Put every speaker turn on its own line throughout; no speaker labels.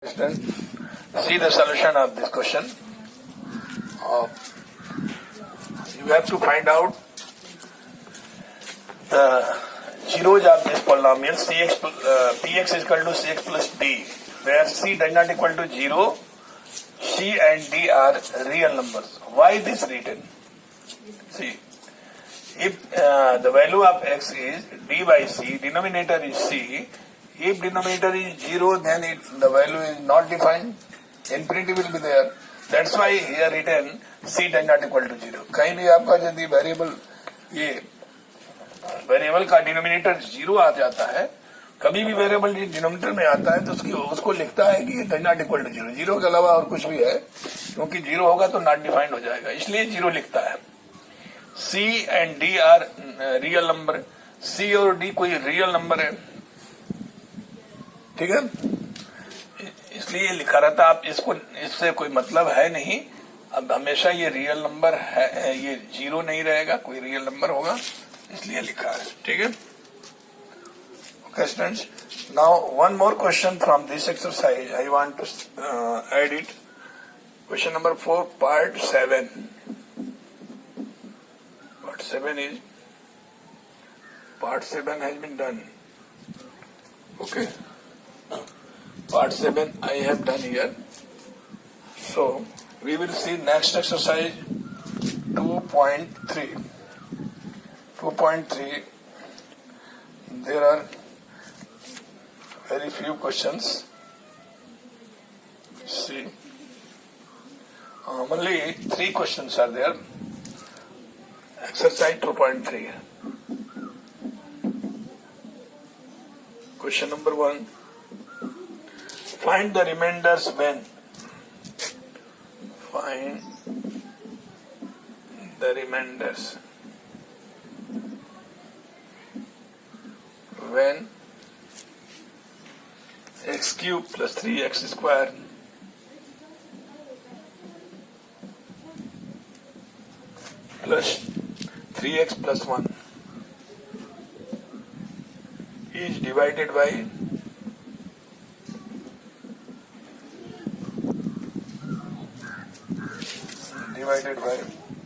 See the solution of this question. You have to find out the zeros of this polynomial px is equal to cx plus d, where c does not equal to 0, c and d are real numbers. Why this written? See, if the value of x is d by c, denominator is c. If denominator is 0, then the value is not defined. Infinity will be there. That's why here written c does not equal to 0. कहीं भी आपका यदि variable का denominator 0 आ जाता है, कभी भी variable denominator में आता है तो उसको लिखता है कि डज नॉट इक्वल टू 0. 0 के अलावा और कुछ भी है, क्योंकि 0 होगा तो नॉट डिफाइंड हो जाएगा, इसलिए 0 लिखता है. c and d are real number. c और d कोई रियल नंबर है, ठीक है, इसलिए लिखा रहता. आप इससे कोई मतलब है नहीं. अब हमेशा ये रियल नंबर है, ये 0 नहीं रहेगा, कोई रियल नंबर होगा, इसलिए लिखा है. ठीक है. Okay students, now one more question from this exercise I want to add it. Question number 4 part 7. Part 7 has been done. Okay. Part 7 I have done here. So we will see next exercise 2.3. 2.3. There are very few questions. See, only 3 questions are there. Exercise 2.3. Question number 1. Find the remainders when. Find the remainders when x cube plus 3x square plus 3x plus 1 is divided by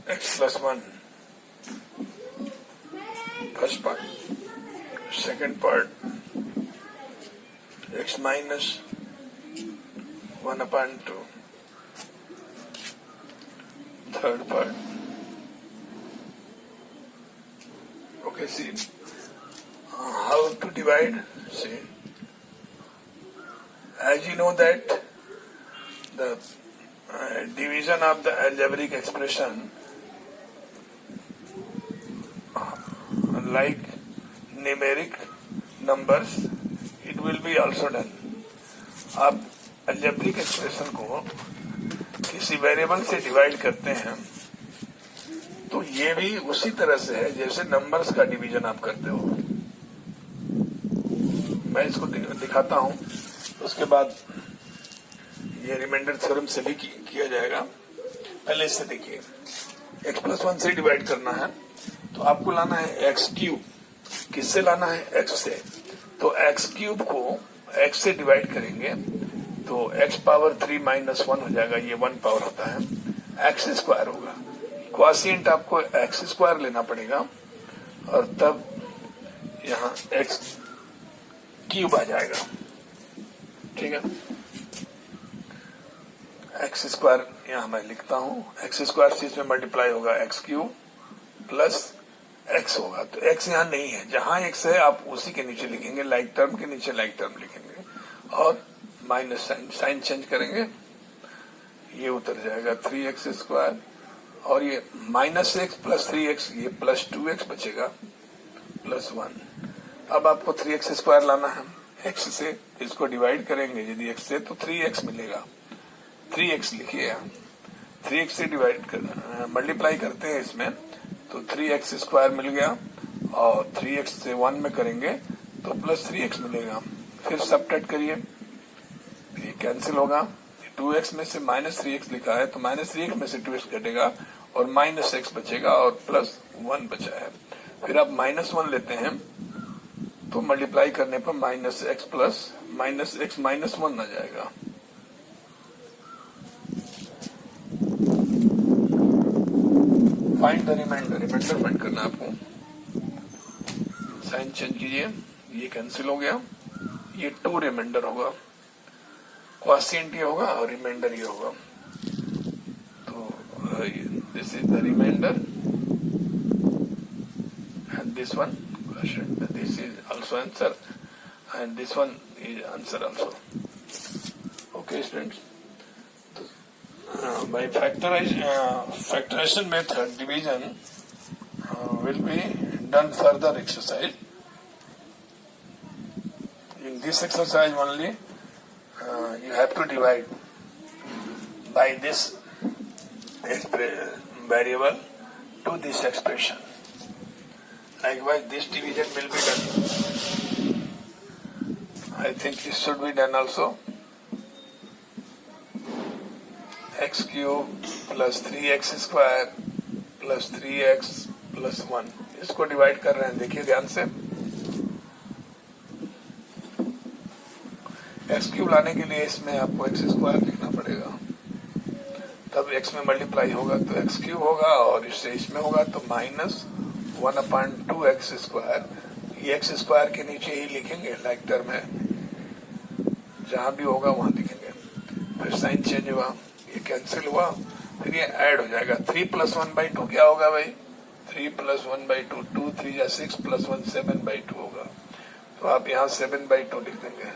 x plus 1. First part. Second part, x minus 1 upon 2. Third part. Okay, see how to divide. See, as you know that the division of the algebraic expression, like numeric numbers, it will be also done. आप algebraic expression को किसी variable से divide करते हैं तो ये भी उसी तरह से है जैसे नंबर्स का डिवीजन आप करते हो. मैं इसको दिखाता हूं, उसके बाद ये रिमाइंडर थ्योरम से भी किया जाएगा. पहले इससे देखिए, x प्लस 1 से डिवाइड करना है तो आपको लाना है x क्यूब. किससे लाना है? x से. तो x क्यूब को x से डिवाइड करेंगे तो x पावर 3 माइनस 1 हो जाएगा, ये 1 पावर होता है, x स्क्वायर होगा. क्वाशिएंट आपको x स्क्वायर लेना पड़ेगा और तब यहाँ x क्यूब आ जाएगा. ठीक है, x स्क्वायर यहाँ मैं लिखता हूँ, x स्क्वायर से इसमें मल्टीप्लाई होगा x क्यूब प्लस x होगा. तो x यहाँ नहीं है, जहां x है आप उसी के नीचे लिखेंगे, लाइक टर्म के नीचे लाइक टर्म लिखेंगे और माइनस साइन चेंज करेंगे, ये उतर जाएगा 3x स्क्वायर और ये माइनस x प्लस 3x, ये प्लस 2x बचेगा प्लस 1. अब आपको 3x स्क्वायर लाना है. x से इसको डिवाइड करेंगे यदि x से तो 3x मिलेगा. 3x लिखिए यहाँ, 3x से डिवाइड कर मल्टीप्लाई करते हैं इसमें तो 3x स्क्वायर मिल गया और 3x से 1 में करेंगे तो प्लस 3x मिलेगा. फिर सबट्रैक्ट करिए, ये कैंसिल होगा. 2x में से माइनस 3x लिखा है तो माइनस 3x में से 2x घटेगा और माइनस x बचेगा और प्लस 1 बचा है. फिर आप माइनस 1 लेते हैं तो मल्टीप्लाई करने पर माइनस एक्स माइनस 1 आ जाएगा. Find the remainder, remainder find करना है आपको। साइन चेंज कीजिए, ये कैंसिल हो गया, ये 2 रिमाइंडर होगा, क्वोशिएंट ये होगा और रिमाइंडर ये होगा। तो this is the remainder and this one quotient, this is also answer and this one is answer also. Okay students, by factorization method division will be done further exercise. In this exercise only you have to divide by this variable to this expression. Likewise, this division will be done. I think this should be done also. X cube plus 3x square plus 3x plus 1. इसको divide कर रहे हैं, देखिए ध्यान से। x cube लाने के लिए इसमें आपको x स्क्वायर लिखना पड़ेगा, तब x में मल्टीप्लाई होगा तो x क्यूब होगा और इससे इसमें होगा तो माइनस 1/2x स्क्वायर। ये x स्क्वायर के नीचे ही लिखेंगे, लाइक टर्म है, जहां भी होगा वहां लिखेंगे। फिर साइन चेंज हुआ, ये कैंसिल हुआ, फिर ये ऐड हो जाएगा। 3 + 1/2 क्या होगा भाई? 3 + 1/2, 2 3 या 6 + 1 7/2 होगा। तो आप यहाँ 7/2 लिख देंगे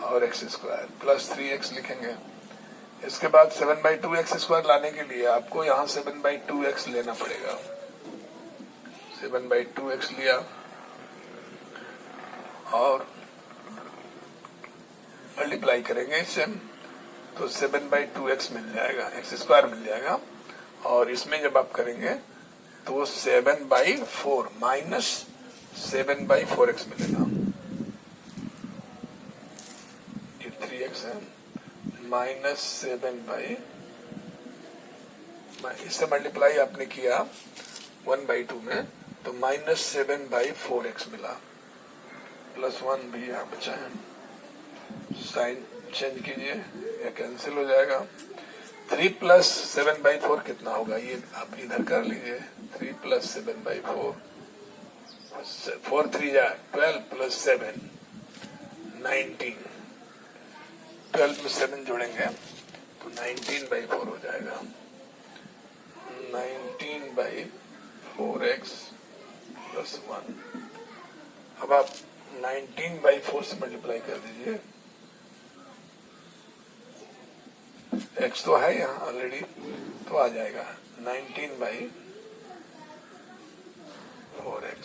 और x स्क्वायर प्लस 3x लिखेंगे। इसके बाद 7/2x स्क्वायर लाने के लिए आपको यहाँ 7/2x लेना पड़ेगा। 7/2x लिया और मल्टीप्लाई करेंगे इससे तो 7/2x मिल जाएगा, x स्क्वायर मिल जाएगा। और इसमें जब आप करेंगे तो 7/4 माइनस 7/4x मिलेगा। ये 3x है, माइनस 7/, इससे मल्टीप्लाई आपने किया 1/2 में तो माइनस 7/4x मिला, प्लस 1 भी यहाँ बचा है। साइन चेंज कीजिए, यह कैंसिल हो जाएगा। 3 + 7/4 कितना होगा, ये आप इधर कर लीजिए। 3 + 7/4, 4 3 जा 12 + 7 19, 12 में 7 जोड़ेंगे तो 19/4 हो जाएगा। 19/4x + 1। अब आप 19/4 से मल्टीप्लाई कर दीजिए, x तो है यहाँ ऑलरेडी, तो आ जाएगा 19/4x।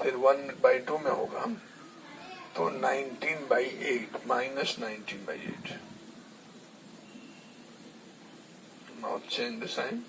फिर 1/2 में होगा तो 19/8 minus 19/8। Now change the sign.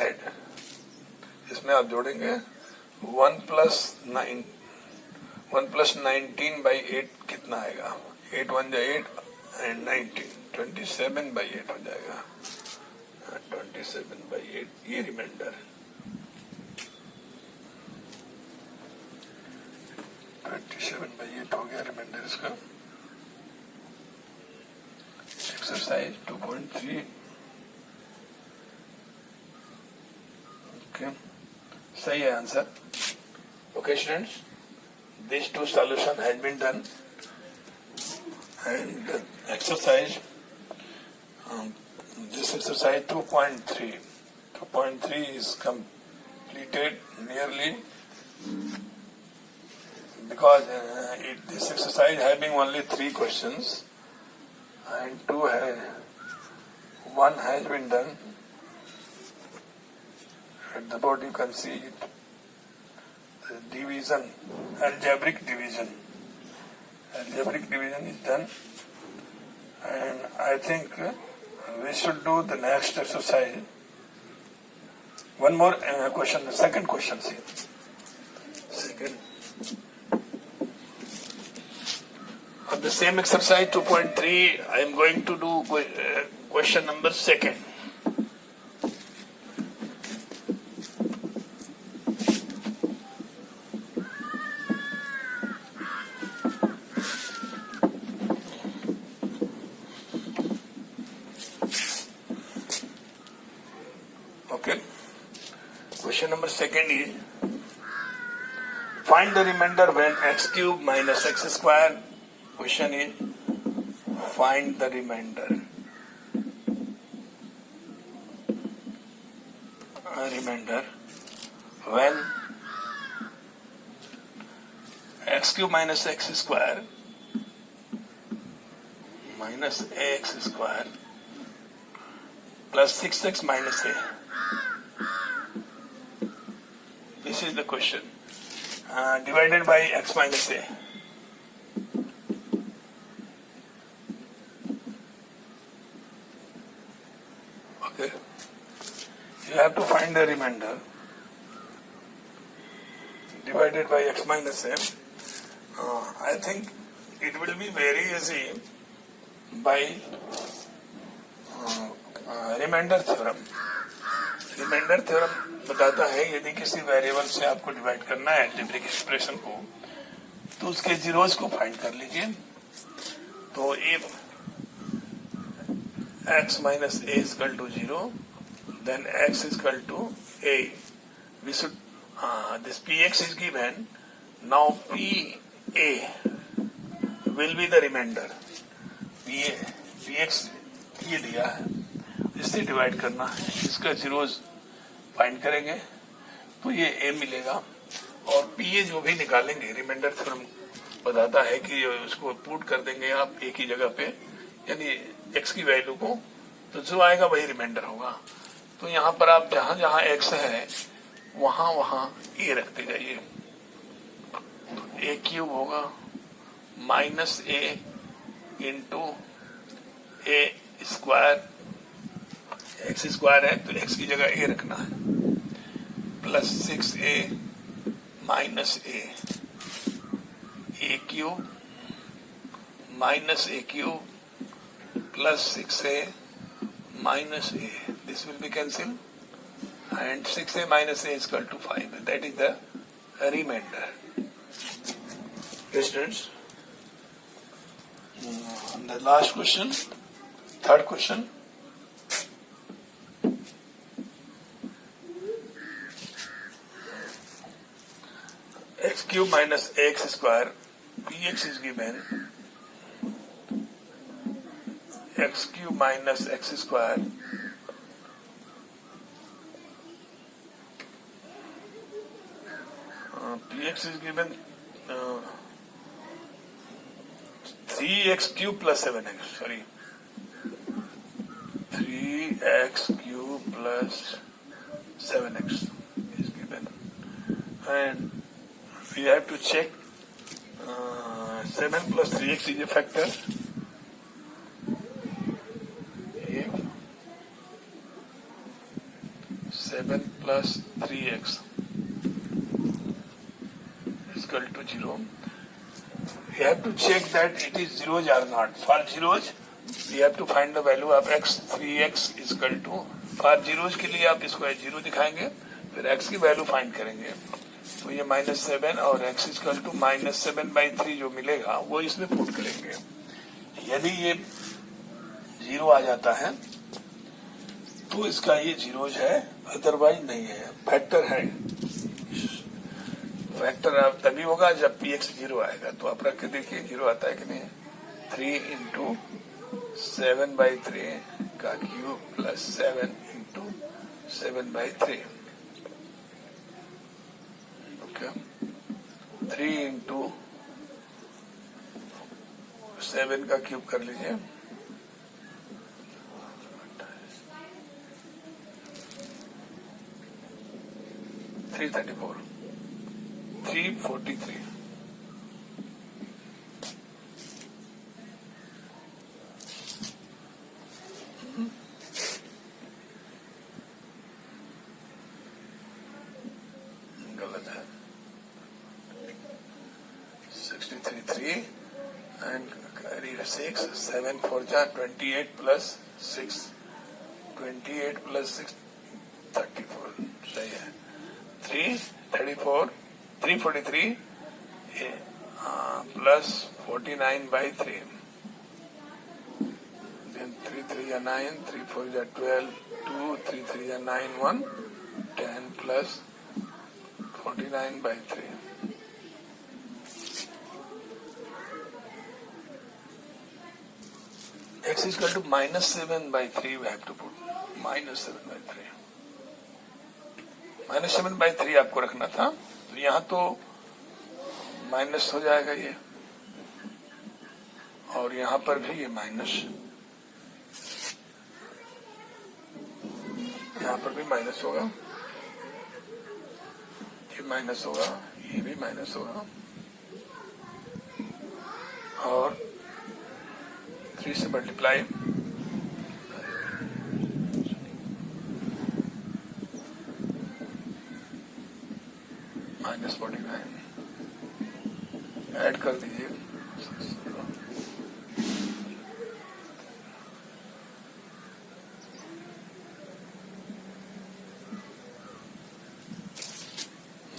Add. इसमें आप जोड़ेंगे 1 + 19/8 कितना आएगा? 8 1 जा 8 and 19, 27/8 हो जाएगा। 27/8 ये रिमाइंडर, 27/8 हो गया रिमाइंडर इसका। एक्सरसाइज 2.3। ओके, सही है answer. Okay students, these 2 solution has been done and exercise this exercise 2.3 is completed nearly, because this exercise having only 3 questions and 1 has been done. At the board you can see it. Division, algebraic division is done, and I think we should do the next exercise. One more question, the second question. Second, on the same exercise 2.3, I am going to do question number 2. Question number second is find the remainder when x cube minus x square. Question is find the remainder. Remainder when x cube minus x square minus ax square plus 6x minus a. This is the question. Divided by x minus a. Okay. You have to find the remainder divided by x minus a. I think it will be very easy by remainder theorem. Remainder theorem बताता है यदि किसी variable से आपको divide करना है algebraic expression को तो उसके जीरोज को फाइंड कर लीजिए. तो if x minus a is equal to 0 then x is equal to a, we should this px is given. Now pa will be the remainder. px ये दिया है, इससे डिवाइड करना है, इसका जीरोज फाइंड करेंगे तो ये a मिलेगा. और pa जो भी निकालेंगे रिमाइंडर थ्योरम बताता है कि उसको पुट कर देंगे आप a की जगह पे यानी x की वैल्यू को, तो जो आएगा वही रिमाइंडर होगा. तो यहाँ पर आप जहां जहां x है वहां वहां a रखते जाइए. a क्यूब होगा minus a into a square, x square है तो x की जगह a रखना है, plus 6a minus a cube minus a cube plus 6a minus a. This will be cancelled and 6a minus a is equal to 5. That is the remainder. Students, the last question, third question. X cube minus ax square, px is given. X cube minus x square px is given 3x cube plus 7x. Sorry, 3x cube plus 7x is given, and we have to check 7 plus 3x is a factor. 7 plus 3x is equal to 0. We have to check that it is zeros or not. For zeros, we have to find the value of x. 3x is equal to, for zeros के लिए आप इसको 0 दिखाएंगे, फिर x की value find करेंगे. तो ये -7 और x is equal to -7/3 जो मिलेगा वो इसमें पुट करेंगे. यदि ये 0 आ जाता है तो इसका ये जीरोज है, अदरवाइज नहीं है, फैक्टर है. फैक्टर आप तभी होगा जब px 0 आएगा. तो आप रख के देखिए 0 आता है कि नहीं. 3 इंटू 7/3 का cube plus 7 into 7/3. Okay, 3 into 7 का क्यूब कर लीजिए, 334, 343. गलत है. 63 and carry 6, 7 4 जा 28 plus 6, 28 plus 6 34. सही है. 343 plus 49/3. Then 3 3 9, 3 4 12, 2 3 3 9 1, 10 plus 49/3. X is equal to -7/3. We have to put -7/3. -7/3 आपको रखना था, तो यहाँ तो माइनस हो जाएगा ये, और यहाँ पर भी ये माइनस, यहाँ पर भी माइनस होगा, ये माइनस होगा, ये भी माइनस होगा, और 3 से मल्टीप्लाई -49 ऐड कर दीजिए,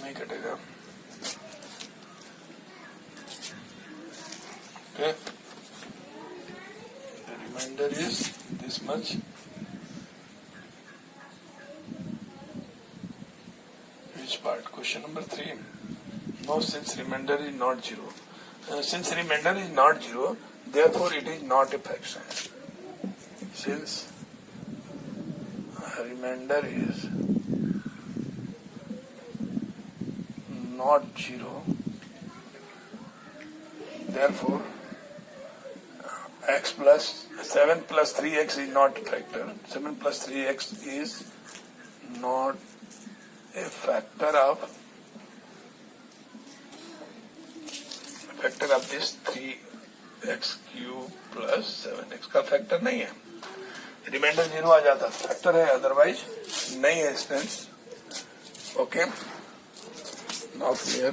नहीं कटेगा। Okay, the remainder is this much. Which part? Question number 3. No, since remainder is not 0. Since remainder is not 0, therefore it is not a fraction. Since remainder is not 0, therefore x plus 7 plus 3x is not a factor. 7 plus 3x is not a factor of this 3x cube plus 7x का factor नहीं है, reminder 0 आ जाता, factor है, otherwise नहीं है students. Okay, now clear.